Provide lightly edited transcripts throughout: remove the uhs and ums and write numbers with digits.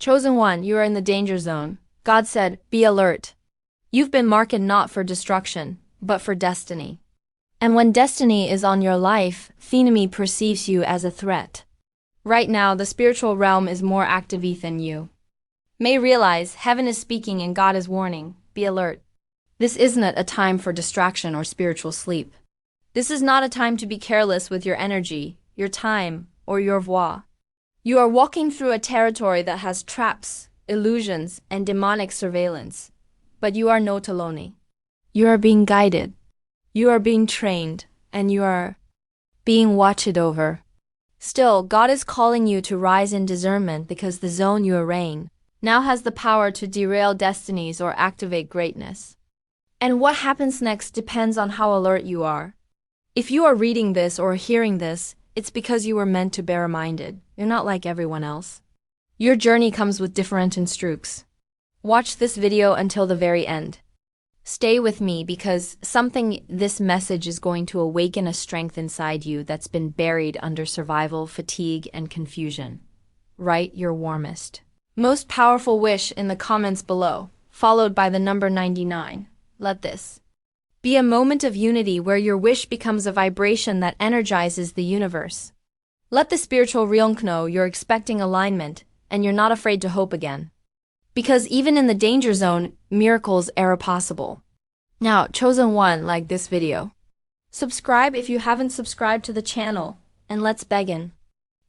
Chosen one, you are in the danger zone. God said, be alert. You've been marked not for destruction, but for destiny. And when destiny is on your life, the enemy perceives you as a threat. Right now, the spiritual realm is more active than you may realize. Heaven is speaking and God is warning, be alert. This isn't a time for distraction or spiritual sleep. This is not a time to be careless with your energy, your time, or your voix. You are walking through a territory that has traps, illusions, and demonic surveillance. But you are not alone. You are being guided. You are being trained, and you are being watched over. Still, God is calling you to rise in discernment because the zone you are in now has the power to derail destinies or activate greatness. And what happens next depends on how alert you are. If you are reading this or hearing this, it's because you were meant to be reminded. You're not like everyone else. Your journey comes with different instructions. Watch this video until the very end. Stay with me because this message is going to awaken a strength inside you that's been buried under survival, fatigue, and confusion. Write your warmest, most powerful wish in the comments below, followed by the number 99. Let this be a moment of unity where your wish becomes a vibration that energizes the universe. Let the spiritual realm know you're expecting alignment and you're not afraid to hope again. Because even in the danger zone, miracles are possible. Now, chosen one, like this video. Subscribe if you haven't subscribed to the channel, and let's begin.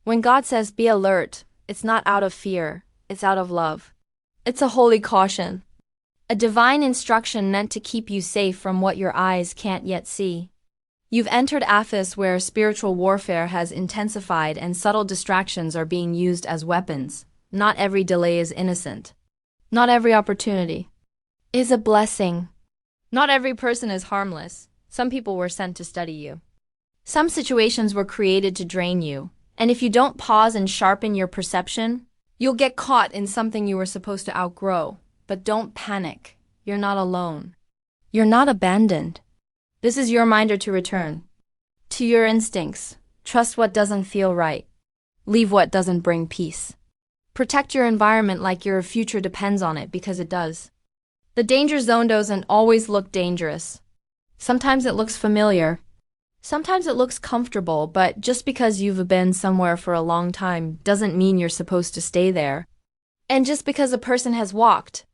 When God says be alert, it's not out of fear, it's out of love. It's a holy caution. A divine instruction meant to keep you safe from what your eyes can't yet see. You've entered office where spiritual warfare has intensified and subtle distractions are being used as weapons. Not every delay is innocent. Not every opportunity is a blessing. Not every person is harmless. Some people were sent to study you. Some situations were created to drain you, and if you don't pause and sharpen your perception, you'll get caught in something you were supposed to outgrow. But don't panic. You're not alone. You're not abandoned. This is your reminder to return to your instincts. Trust what doesn't feel right. Leave what doesn't bring peace. Protect your environment like your future depends on it, because it does. The danger zone doesn't always look dangerous. Sometimes it looks familiar. Sometimes it looks comfortable, but just because you've been somewhere for a long time doesn't mean you're supposed to stay there. And just because a person has walked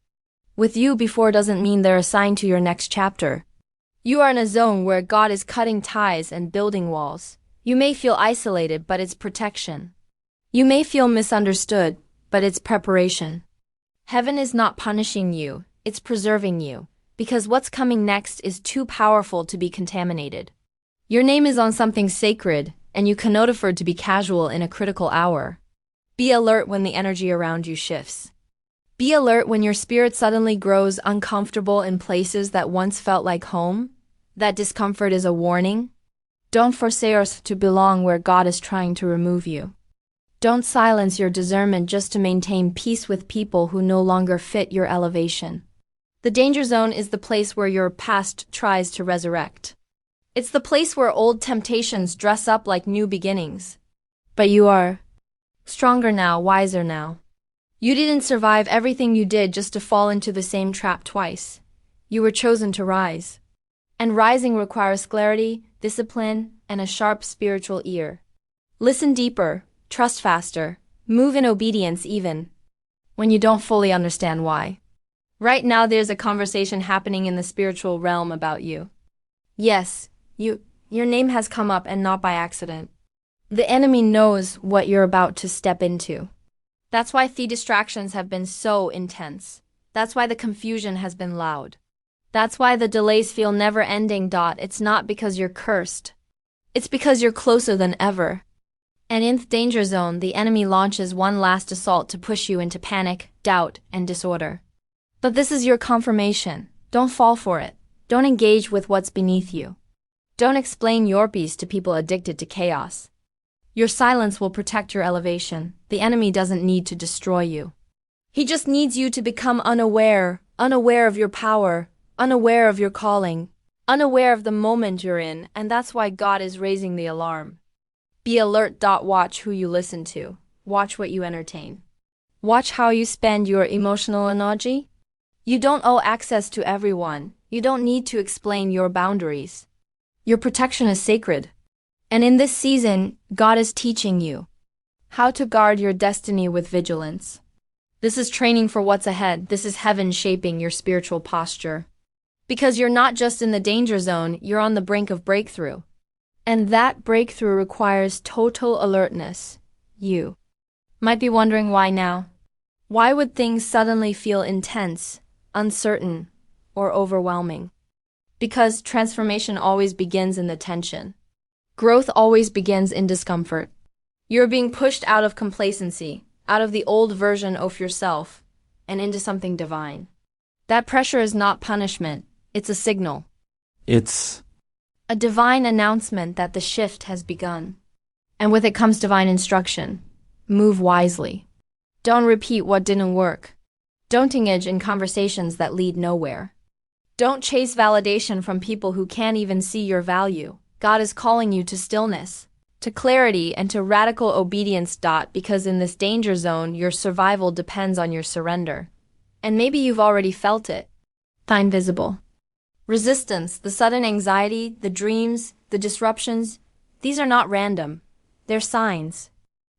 with you before doesn't mean they're assigned to your next chapter. You are in a zone where God is cutting ties and building walls. You may feel isolated, but it's protection. You may feel misunderstood, but it's preparation. Heaven is not punishing you, it's preserving you, because what's coming next is too powerful to be contaminated. Your name is on something sacred, and you cannot afford to be casual in a critical hour. Be alert when the energy around you shifts. Be alert when your spirit suddenly grows uncomfortable in places that once felt like home. That discomfort is a warning. Don't force yourself to belong where God is trying to remove you. Don't silence your discernment just to maintain peace with people who no longer fit your elevation. The danger zone is the place where your past tries to resurrect. It's the place where old temptations dress up like new beginnings. But you are stronger now, wiser now. You didn't survive everything you did just to fall into the same trap twice. You were chosen to rise. And rising requires clarity, discipline, and a sharp spiritual ear. Listen deeper. Trust faster, move in obedience even when you don't fully understand why. Right now there's a conversation happening in the spiritual realm about you. Yes, your name has come up, and not by accident. The enemy knows what you're about to step into. That's why the distractions have been so intense. That's why the confusion has been loud. That's why the delays feel never ending. It's not because you're cursed. It's because you're closer than ever. And in the danger zone, the enemy launches one last assault to push you into panic, doubt, and disorder. But this is your confirmation. Don't fall for it. Don't engage with what's beneath you. Don't explain your peace to people addicted to chaos. Your silence will protect your elevation. The enemy doesn't need to destroy you. He just needs you to become unaware of your power, unaware of your calling, unaware of the moment you're in, and that's why God is raising the alarm. Be alert. Watch who you listen to. Watch what you entertain. Watch how you spend your emotional energy. You don't owe access to everyone. You don't need to explain your boundaries. Your protection is sacred. And in this season, God is teaching you how to guard your destiny with vigilance. This is training for what's ahead. This is heaven shaping your spiritual posture. Because you're not just in the danger zone, you're on the brink of breakthrough. And that breakthrough requires total alertness. You might be wondering why now. Why would things suddenly feel intense, uncertain, or overwhelming? Because transformation always begins in the tension. Growth always begins in discomfort. You're being pushed out of complacency, out of the old version of yourself, and into something divine. That pressure is not punishment, it's a signal. It's A divine announcement that the shift has begun. And with it comes divine instruction. Move wisely. Don't repeat what didn't work. Don't engage in conversations that lead nowhere. Don't chase validation from people who can't even see your value. God is calling you to stillness, to clarity, and to radical obedience. Because in this danger zone, your survival depends on your surrender. And maybe you've already felt it. Find visible resistance, the sudden anxiety, the dreams, the disruptions. These are not random. They're signs.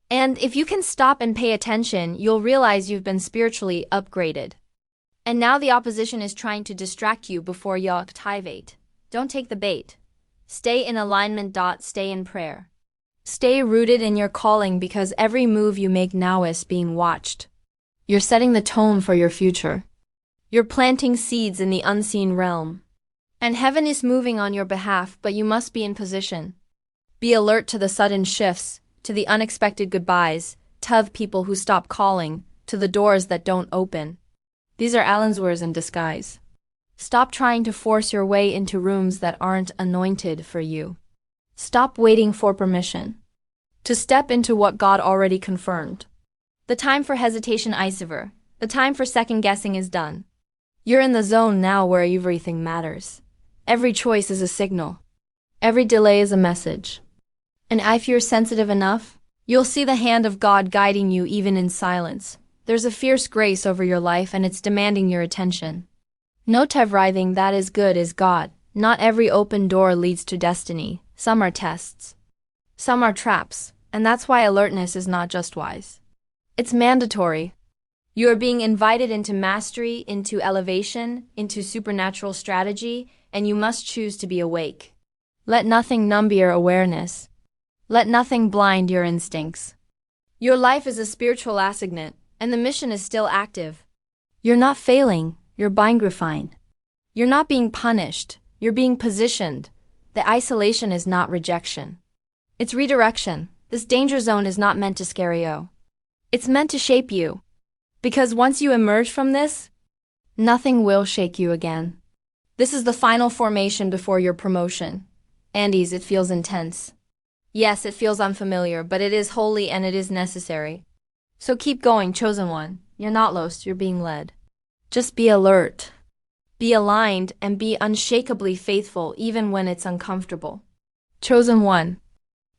And if you can stop and pay attention, you'll realize you've been spiritually upgraded. And now the opposition is trying to distract you before you activate. Don't take the bait. Stay in alignment. Stay in prayer. Stay rooted in your calling because every move you make now is being watched. You're setting the tone for your future. You're planting seeds in the unseen realm. And heaven is moving on your behalf, but you must be in position. Be alert to the sudden shifts, to the unexpected goodbyes, to people who stop calling, to the doors that don't open. These are Allenswords in disguise. Stop trying to force your way into rooms that aren't anointed for you. Stop waiting for permission to step into what God already confirmed. The time for hesitation is over. The time for second guessing is done. You're in the zone now where everything matters. Every choice is a signal. Every delay is a message. And if you're sensitive enough, you'll see the hand of God guiding you even in silence. There's a fierce grace over your life and it's demanding your attention. No writhing that is good is God. Not every open door leads to destiny. Some are tests. Some are traps. And that's why alertness is not just wise. It's mandatory. You are being invited into mastery, into elevation, into supernatural strategy, and you must choose to be awake. Let nothing numb your awareness. Let nothing blind your instincts. Your life is a spiritual assignment, and the mission is still active. You're not failing, you're being refined. You're not being punished, you're being positioned. The isolation is not rejection. It's redirection. This danger zone is not meant to scare you. It's meant to shape you. Because once you emerge from this, nothing will shake you again. This is the final formation before your promotion. Andes, it feels intense. Yes, it feels unfamiliar, but it is holy and it is necessary. So keep going, chosen one. You're not lost, you're being led. Just be alert. Be aligned and be unshakably faithful even when it's uncomfortable. Chosen one.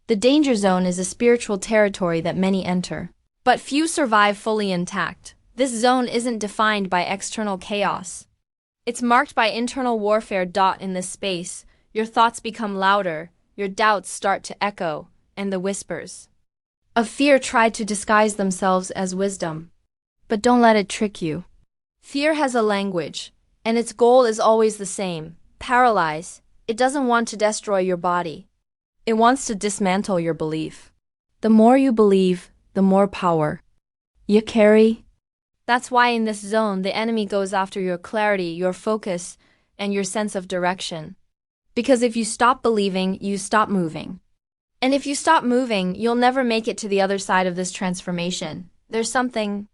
The danger zone is a spiritual territory that many enter. But few survive fully intact. This zone isn't defined by external chaos. It's marked by internal warfare. In this space, your thoughts become louder, your doubts start to echo, and the whispers of fear try to disguise themselves as wisdom. But don't let it trick you. Fear has a language, and its goal is always the same: paralyze. It doesn't want to destroy your body. It wants to dismantle your belief. The more you believe, the more power you carry. That's why in this zone, the enemy goes after your clarity, your focus, and your sense of direction. Because if you stop believing, you stop moving. And if you stop moving, you'll never make it to the other side of this transformation. There's something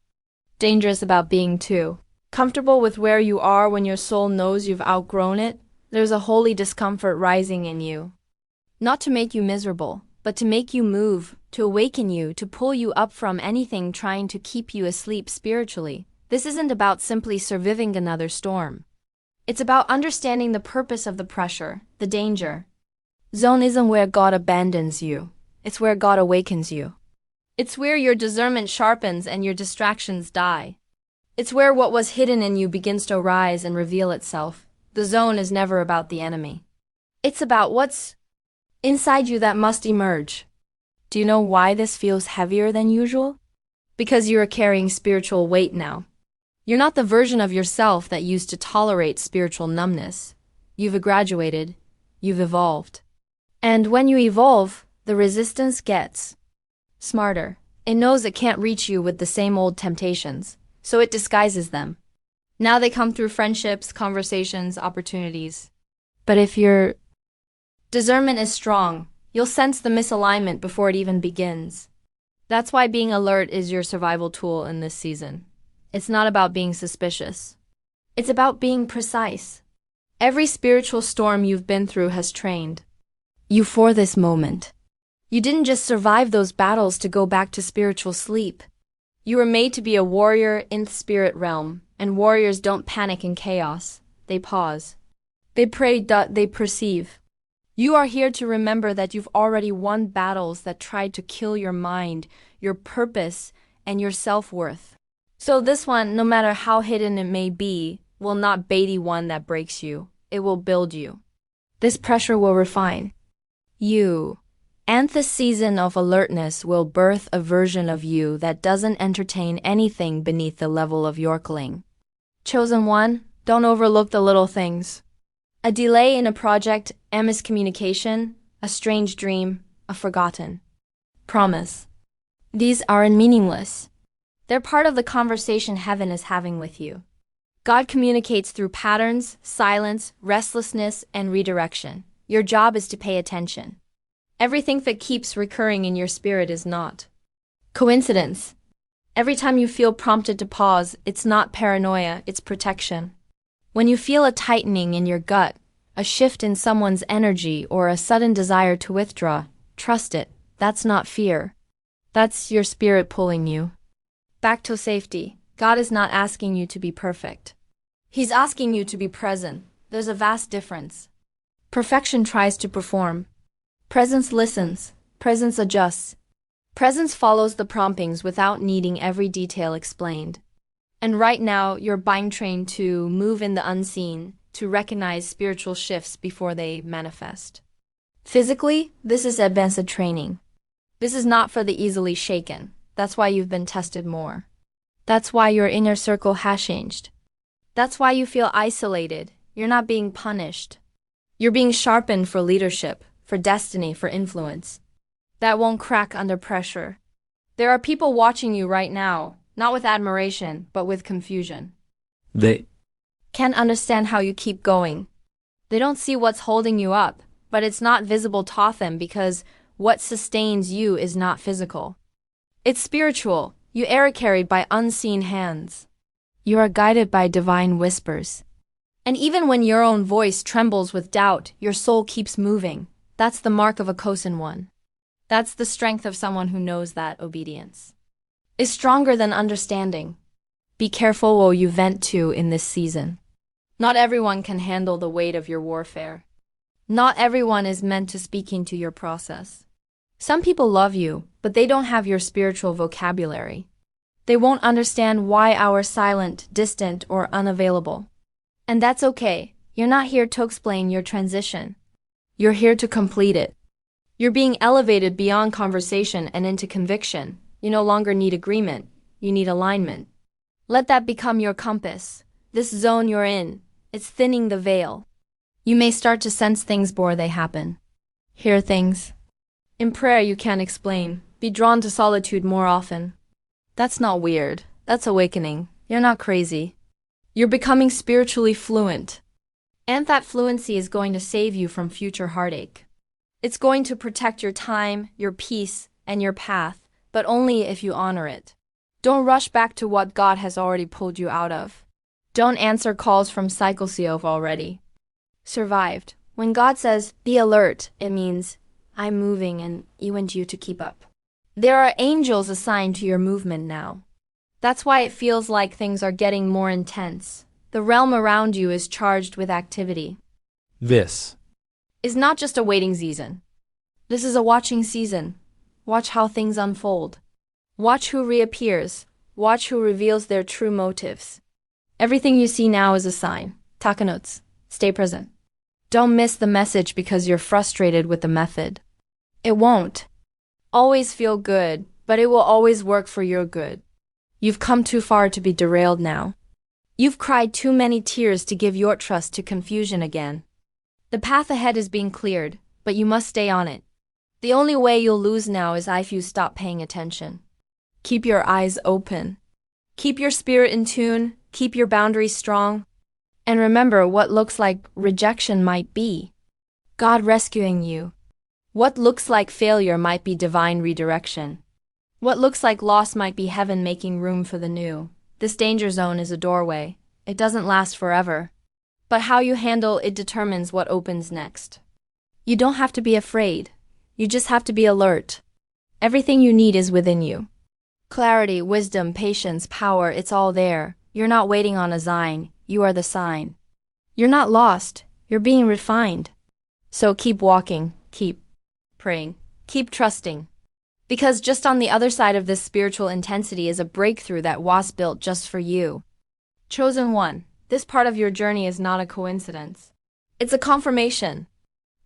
dangerous about being too comfortable with where you are when your soul knows you've outgrown it. There's a holy discomfort rising in you. Not to make you miserable, but to make you move, to awaken you, to pull you up from anything trying to keep you asleep spiritually. This isn't about simply surviving another storm. It's about understanding the purpose of the pressure, the danger. Zone isn't where God abandons you. It's where God awakens you. It's where your discernment sharpens and your distractions die. It's where what was hidden in you begins to rise and reveal itself. The zone is never about the enemy. It's about what's inside you that must emerge. Do you know why this feels heavier than usual? Because you are carrying spiritual weight now. You're not the version of yourself that used to tolerate spiritual numbness. You've graduated. You've evolved. And when you evolve, the resistance gets smarter. It knows it can't reach you with the same old temptations, so it disguises them. Now they come through friendships, conversations, opportunities. But if your discernment is strong, you'll sense the misalignment before it even begins. That's why being alert is your survival tool in this season. It's not about being suspicious. It's about being precise. Every spiritual storm you've been through has trained you for this moment. You didn't just survive those battles to go back to spiritual sleep. You were made to be a warrior in the spirit realm, and warriors don't panic in chaos. They pause. They pray, they perceive. You are here to remember that you've already won battles that tried to kill your mind, your purpose, and your self-worth. So this one, no matter how hidden it may be, will not be one that breaks you. It will build you. This pressure will refine you. And the season of alertness will birth a version of you that doesn't entertain anything beneath the level of your calling. Chosen one, don't overlook the little things. A delay in a project, a miscommunication, a strange dream, a forgotten promise. These aren't meaningless. They're part of the conversation heaven is having with you. God communicates through patterns, silence, restlessness, and redirection. Your job is to pay attention. Everything that keeps recurring in your spirit is not coincidence. Every time you feel prompted to pause, it's not paranoia, it's protection. When you feel a tightening in your gut, a shift in someone's energy, or a sudden desire to withdraw, trust it. That's not fear. That's your spirit pulling you back to safety. God is not asking you to be perfect. He's asking you to be present. There's a vast difference. Perfection tries to perform. Presence listens. Presence adjusts. Presence follows the promptings without needing every detail explained. And right now, you're being trained to move in the unseen, to recognize spiritual shifts before they manifest. Physically, this is advanced training. This is not for the easily shaken. That's why you've been tested more. That's why your inner circle has changed. That's why you feel isolated. You're not being punished. You're being sharpened for leadership, for destiny, for influence. That won't crack under pressure. There are people watching you right now, not with admiration, but with confusion. They can't understand how you keep going. They don't see what's holding you up, but it's not visible to them because what sustains you is not physical. It's spiritual. You are carried by unseen hands. You are guided by divine whispers. And even when your own voice trembles with doubt, your soul keeps moving. That's the mark of a chosen one. That's the strength of someone who knows that obedience is stronger than understanding. Be careful what you vent to in this season. Not everyone can handle the weight of your warfare. Not everyone is meant to speak into your process. Some people love you, but they don't have your spiritual vocabulary. They won't understand why you're silent, distant, or unavailable. And that's okay. You're not here to explain your transition. You're here to complete it. You're being elevated beyond conversation and into conviction. You no longer need agreement. You need alignment. Let that become your compass. This zone you're in, it's thinning the veil. You may start to sense things before they happen. Hear things in prayer you can't explain. Be drawn to solitude more often. That's not weird. That's awakening. You're not crazy. You're becoming spiritually fluent. And that fluency is going to save you from future heartache. It's going to protect your time, your peace, and your path, but only if you honor it. Don't rush back to what God has already pulled you out of. Don't answer calls from cycles you've already survived. When God says, be alert, it means, I'm moving and you want you to keep up. There are angels assigned to your movement now. That's why it feels like things are getting more intense. The realm around you is charged with activity. This is not just a waiting season. This is a watching season. Watch how things unfold. Watch who reappears. Watch who reveals their true motives. Everything you see now is a sign. TAGHASH. Stay present. Don't miss the message because you're frustrated with the method. It won't always feel good, but it will always work for your good. You've come too far to be derailed now. You've cried too many tears to give your trust to confusion again. The path ahead is being cleared, but you must stay on it. The only way you'll lose now is if you stop paying attention. Keep your eyes open. Keep your spirit in tune. Keep your boundaries strong. And remember what looks like rejection might be God rescuing you. What looks like failure might be divine redirection. What looks like loss might be heaven making room for the new. This danger zone is a doorway. It doesn't last forever. But how you handle it determines what opens next. You don't have to be afraid. You just have to be alert. Everything you need is within you. Clarity, wisdom, patience, power, it's all there. You're not waiting on a sign, you are the sign. You're not lost, you're being refined. So keep walking, keep praying, keep trusting. Because just on the other side of this spiritual intensity is a breakthrough that was built just for you. Chosen one, this part of your journey is not a coincidence. It's a confirmation.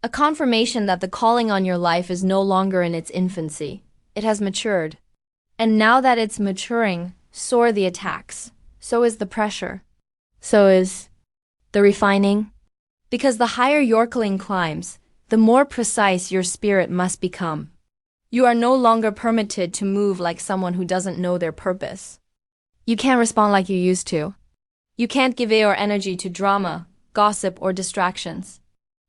A confirmation that the calling on your life is no longer in its infancy. It has matured. And now that it's maturing, so are the attacks. So is the pressure. So is the refining. Because the higher your calling climbs, the more precise your spirit must become. You are no longer permitted to move like someone who doesn't know their purpose. You can't respond like you used to. You can't give your energy to drama, gossip, or distractions.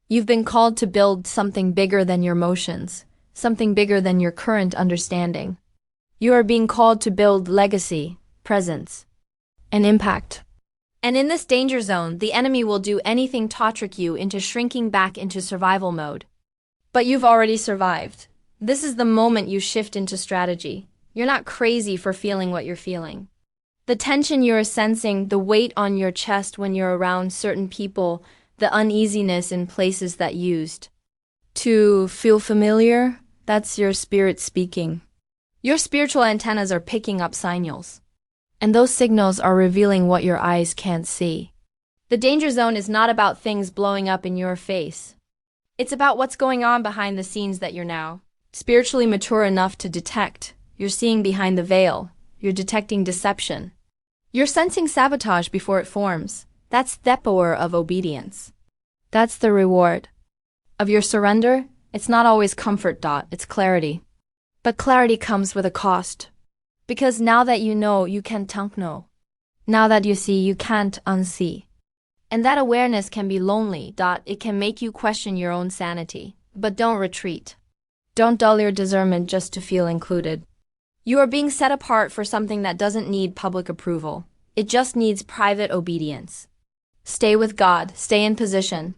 You've been called to build something bigger than your emotions, something bigger than your current understanding. You are being called to build legacy, presence, and impact. And in this danger zone, the enemy will do anything to trick you into shrinking back into survival mode. But you've already survived. This is the moment you shift into strategy. You're not crazy for feeling what you're feeling. The tension you're sensing, the weight on your chest when you're around certain people, the uneasiness in places that used to feel familiar, that's your spirit speaking. Your spiritual antennas are picking up signals. And those signals are revealing what your eyes can't see. The danger zone is not about things blowing up in your face. It's about what's going on behind the scenes that you're now spiritually mature enough to detect. You're seeing behind the veil. You're detecting deception. You're sensing sabotage before it forms. That's the power of obedience. That's the reward of your surrender. It's not always comfort. It's clarity. But clarity comes with a cost. Because now that you know, you can't unknow. Now that you see, you can't unsee. And that awareness can be lonely. It can make you question your own sanity. But don't retreat. Don't dull your discernment just to feel included. You are being set apart for something that doesn't need public approval. It just needs private obedience. Stay with God. Stay in position.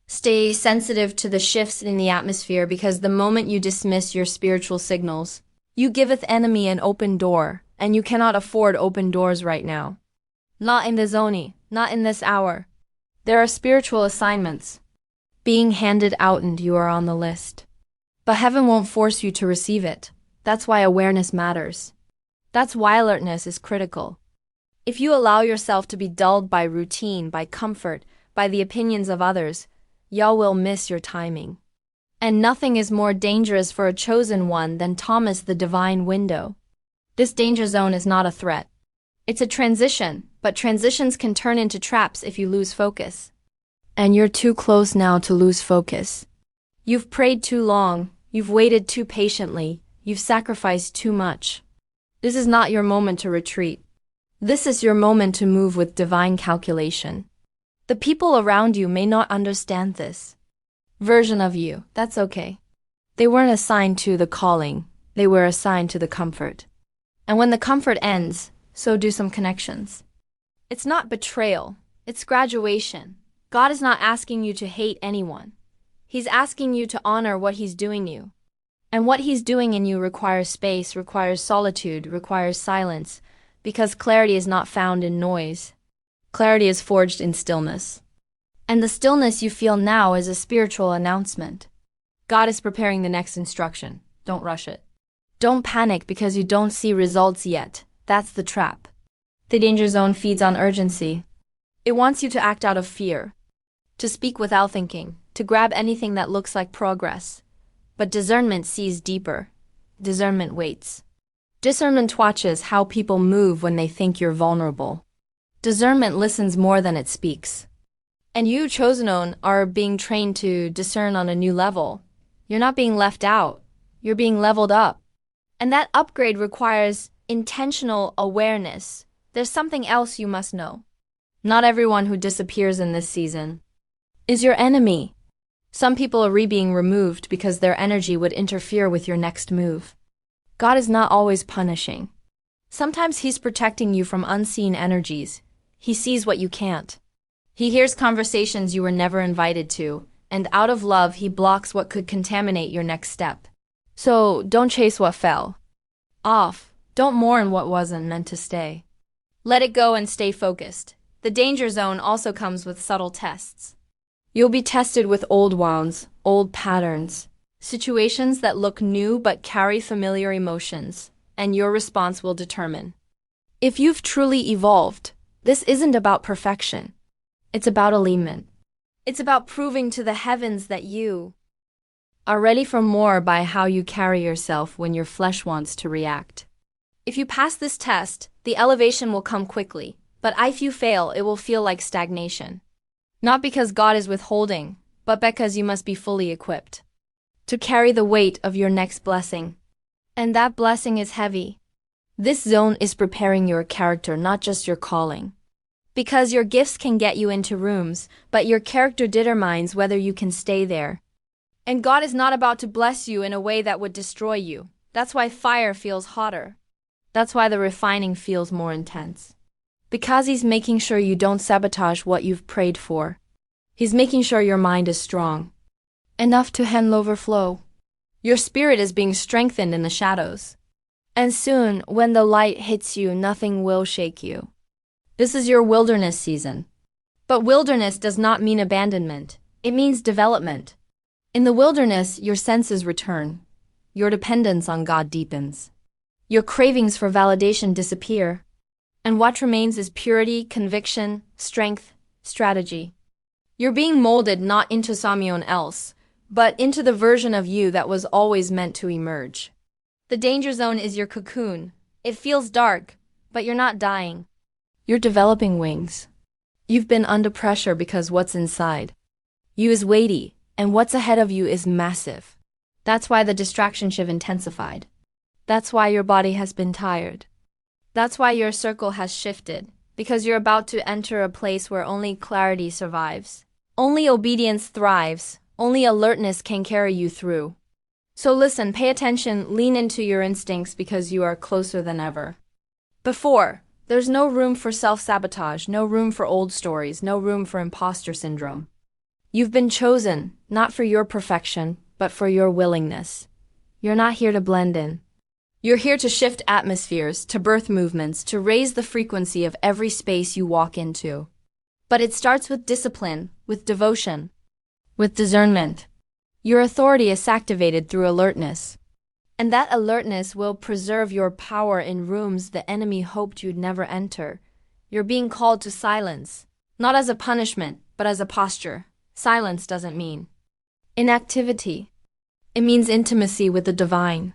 Stay sensitive to the shifts in the atmosphere, because the moment you dismiss your spiritual signals, you giveth enemy an open door, and you cannot afford open doors right now. Not in this zone, not in this hour. There are spiritual assignments being handed out and you are on the list. But heaven won't force you to receive it. That's why awareness matters. That's why alertness is critical. If you allow yourself to be dulled by routine, by comfort, by the opinions of others, you will miss your timing. And nothing is more dangerous for a chosen one than Thomas the divine window. This danger zone is not a threat. It's a transition, but transitions can turn into traps if you lose focus. And you're too close now to lose focus. You've prayed too long, you've waited too patiently, you've sacrificed too much. This is not your moment to retreat. This is your moment to move with divine calculation. The people around you may not understand this version of you. That's okay. They weren't assigned to the calling. They were assigned to the comfort. And when the comfort ends, so do some connections. It's not betrayal. It's graduation. God is not asking you to hate anyone. He's asking you to honor what He's doing you. And what He's doing in you requires space, requires solitude, requires silence, because clarity is not found in noise. Clarity is forged in stillness. And the stillness you feel now is a spiritual announcement. God is preparing the next instruction. Don't rush it. Don't panic because you don't see results yet. That's the trap. The danger zone feeds on urgency. It wants you to act out of fear, to speak without thinking, to grab anything that looks like progress. But discernment sees deeper. Discernment waits. Discernment watches how people move when they think you're vulnerable. Discernment listens more than it speaks. And you, chosen one, are being trained to discern on a new level. You're not being left out. You're being leveled up. And that upgrade requires intentional awareness. There's something else you must know. Not everyone who disappears in this season is your enemy. Some people are being removed because their energy would interfere with your next move. God is not always punishing. Sometimes He's protecting you from unseen energies. He sees what you can't. He hears conversations you were never invited to, and out of love, He blocks what could contaminate your next step. So, don't chase what fell off. Don't mourn what wasn't meant to stay. Let it go and stay focused. The danger zone also comes with subtle tests. You'll be tested with old wounds, old patterns, situations that look new but carry familiar emotions, and your response will determine if you've truly evolved. This isn't about perfection. It's about alignment. It's about proving to the heavens that you are ready for more by how you carry yourself when your flesh wants to react. If you pass this test, the elevation will come quickly, but if you fail, it will feel like stagnation. Not because God is withholding, but because you must be fully equipped to carry the weight of your next blessing. And that blessing is heavy. This zone is preparing your character, not just your calling. Because your gifts can get you into rooms, but your character determines whether you can stay there. And God is not about to bless you in a way that would destroy you. That's why fire feels hotter. That's why the refining feels more intense. Because He's making sure you don't sabotage what you've prayed for. He's making sure your mind is strong enough to handle overflow. Your spirit is being strengthened in the shadows. And soon, when the light hits you, nothing will shake you. This is your wilderness season. But wilderness does not mean abandonment. It means development. In the wilderness, your senses return. Your dependence on God deepens. Your cravings for validation disappear. And what remains is purity, conviction, strength, strategy. You're being molded not into someone else, but into the version of you that was always meant to emerge. The danger zone is your cocoon. It feels dark, but you're not dying. You're developing wings. You've been under pressure because what's inside you is weighty, and what's ahead of you is massive. That's why the distractions have intensified. That's why your body has been tired. That's why your circle has shifted, because you're about to enter a place where only clarity survives. Only obedience thrives. Only alertness can carry you through. So listen, pay attention, lean into your instincts because you are closer than ever before. There's no room for self-sabotage, no room for old stories, no room for imposter syndrome. You've been chosen, not for your perfection, but for your willingness. You're not here to blend in. You're here to shift atmospheres, to birth movements, to raise the frequency of every space you walk into. But it starts with discipline, with devotion, with discernment. Your authority is activated through alertness. And that alertness will preserve your power in rooms the enemy hoped you'd never enter. You're being called to silence, not as a punishment, but as a posture. Silence doesn't mean inactivity. It means intimacy with the divine.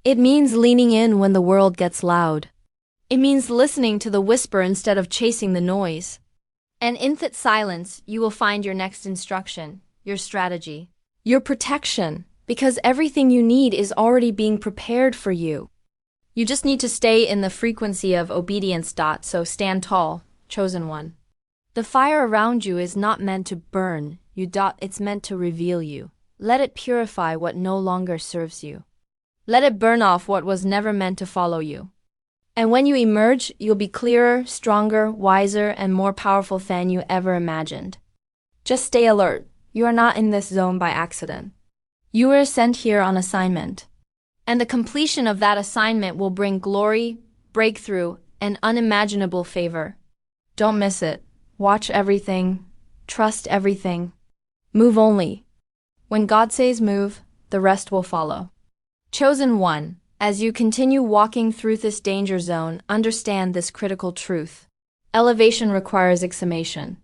It means leaning in when the world gets loud. It means listening to the whisper instead of chasing the noise. And in that silence, you will find your next instruction, your strategy, your protection, because everything you need is already being prepared for you. You just need to stay in the frequency of obedience. So stand tall, chosen one. The fire around you is not meant to burn you. It's meant to reveal you. Let it purify what no longer serves you. Let it burn off what was never meant to follow you. And when you emerge, you'll be clearer, stronger, wiser, and more powerful than you ever imagined. Just stay alert. You are not in this zone by accident. You were sent here on assignment. And the completion of that assignment will bring glory, breakthrough, and unimaginable favor. Don't miss it. Watch everything. Trust everything. Move only. When God says move, the rest will follow. Chosen one, As you continue walking through this danger zone, understand this critical truth. Elevation requires examination.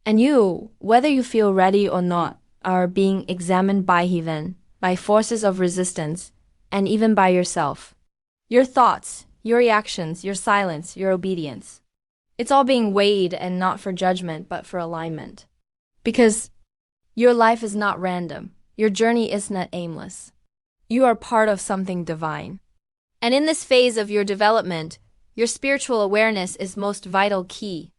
And you, whether you feel ready or not, are being examined by heathen, by forces of resistance, and even by yourself. Your thoughts, your reactions, your silence, your obedience. It's all being weighed, and not for judgment, but for alignment. Because your life is not random. Your journey is not aimless. You are part of something divine. And in this phase of your development, your spiritual awareness is most vital key.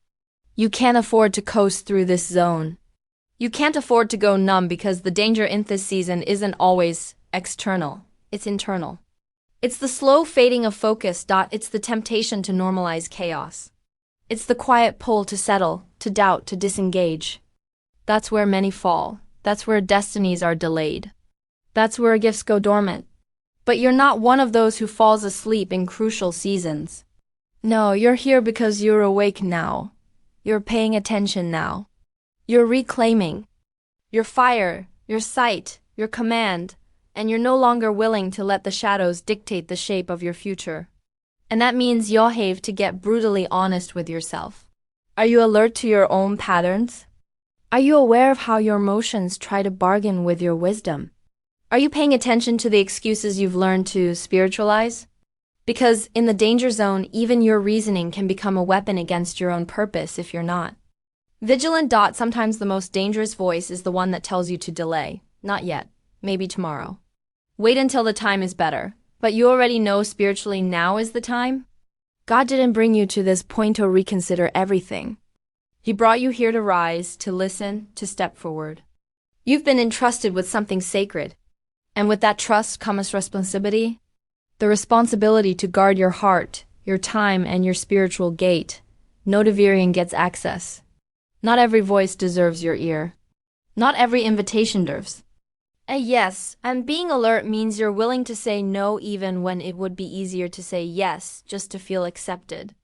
You can't afford to coast through this zone. You can't afford to go numb, because the danger in this season isn't always external, it's internal. It's the slow fading of focus. It's the temptation to normalize chaos. It's the quiet pull to settle, to doubt, to disengage. That's where many fall. That's where destinies are delayed. That's where gifts go dormant. But you're not one of those who falls asleep in crucial seasons. No, you're here because you're awake now. You're paying attention now. You're reclaiming your fire, your sight, your command, and you're no longer willing to let the shadows dictate the shape of your future. And that means you'll have to get brutally honest with yourself. Are you alert to your own patterns? Are you aware of how your emotions try to bargain with your wisdom? Are you paying attention to the excuses you've learned to spiritualize? Because in the danger zone, even your reasoning can become a weapon against your own purpose if you're not vigilant. Sometimes the most dangerous voice is the one that tells you to delay. Not yet. Maybe tomorrow. Wait until the time is better. But you already know spiritually now is the time. God didn't bring you to this point to reconsider everything. He brought you here to rise, to listen, to step forward. You've been entrusted with something sacred. And with that trust comes responsibility. The responsibility to guard your heart, your time, and your spiritual gate. No Deviant gets access. Not every voice deserves your ear. Not every invitation does. Yes, and being alert means you're willing to say no even when it would be easier to say yes, just to feel accepted.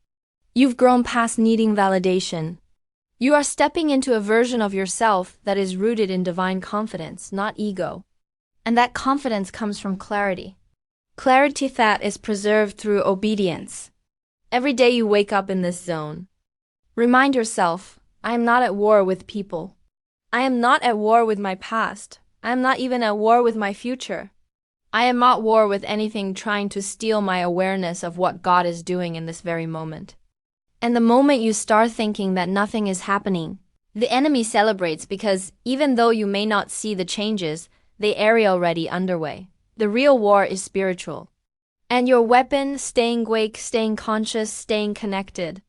You've grown past needing validation. You are stepping into a version of yourself that is rooted in divine confidence, not ego. And that confidence comes from clarity. Clarity that is preserved through obedience. Every day you wake up in this zone, remind yourself, I am not at war with people. I am not at war with my past. I am not even at war with my future. I am not at war with anything trying to steal my awareness of what God is doing in this very moment. And the moment you start thinking that nothing is happening, the enemy celebrates, because even though you may not see the changes, they are already underway. The real war is spiritual. And your weapon, staying awake, staying conscious, staying connected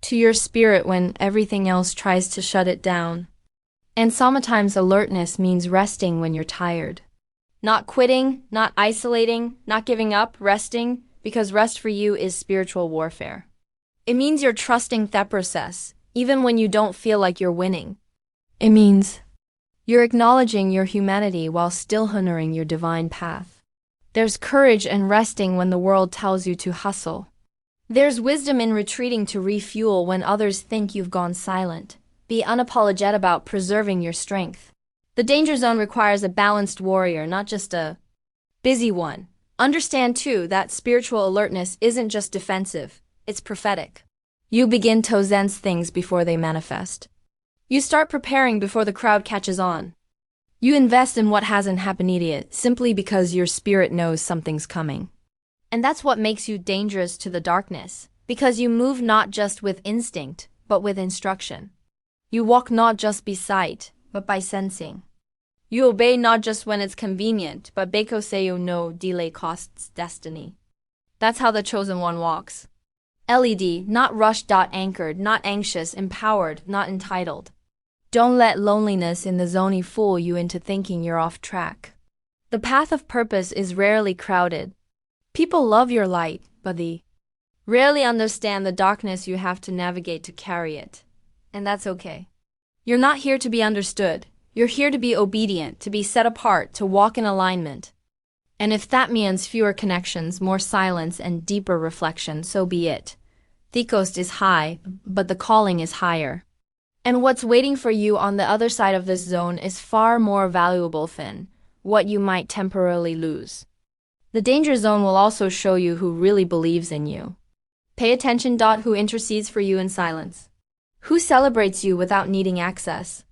to your spirit when everything else tries to shut it down. And sometimes alertness means resting when you're tired. Not quitting, not isolating, not giving up, resting, because rest for you is spiritual warfare. It means you're trusting the process, even when you don't feel like you're winning. It means you're acknowledging your humanity while still honoring your divine path. There's courage in resting when the world tells you to hustle. There's wisdom in retreating to refuel when others think you've gone silent. Be unapologetic about preserving your strength. The danger zone requires a balanced warrior, not just a busy one. Understand, too, that spiritual alertness isn't just defensive, it's prophetic. You begin to sense things before they manifest. You start preparing before the crowd catches on. You invest in what hasn't happened yet, simply because your spirit knows something's coming. And that's what makes you dangerous to the darkness, because you move not just with instinct, but with instruction. You walk not just by sight, but by sensing. You obey not just when it's convenient, but because you know delay costs destiny. That's how the chosen one walks. LED, not rushed. Anchored, not anxious, empowered, not entitled. Don't let loneliness in the zone fool you into thinking you're off track. The path of purpose is rarely crowded. People love your light, but they rarely understand the darkness you have to navigate to carry it. And that's okay. You're not here to be understood. You're here to be obedient, to be set apart, to walk in alignment. And if that means fewer connections, more silence, and deeper reflection, so be it. The cost is high, but the calling is higher. And what's waiting for you on the other side of this zone is far more valuable than what you might temporarily lose. The danger zone will also show you who really believes in you. Pay attention. Who intercedes for you in silence? Who celebrates you without needing access?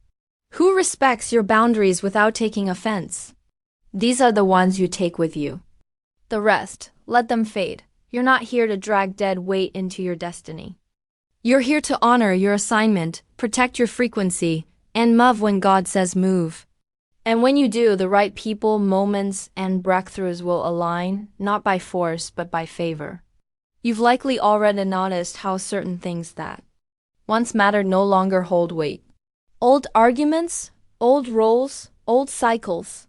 Who respects your boundaries without taking offense? These are the ones you take with you. The rest, let them fade. You're not here to drag dead weight into your destiny. You're here to honor your assignment, protect your frequency, and move when God says move. And when you do, the right people, moments, and breakthroughs will align, not by force, but by favor. You've likely already noticed how certain things that once mattered no longer hold weight. Old arguments, old roles, old cycles.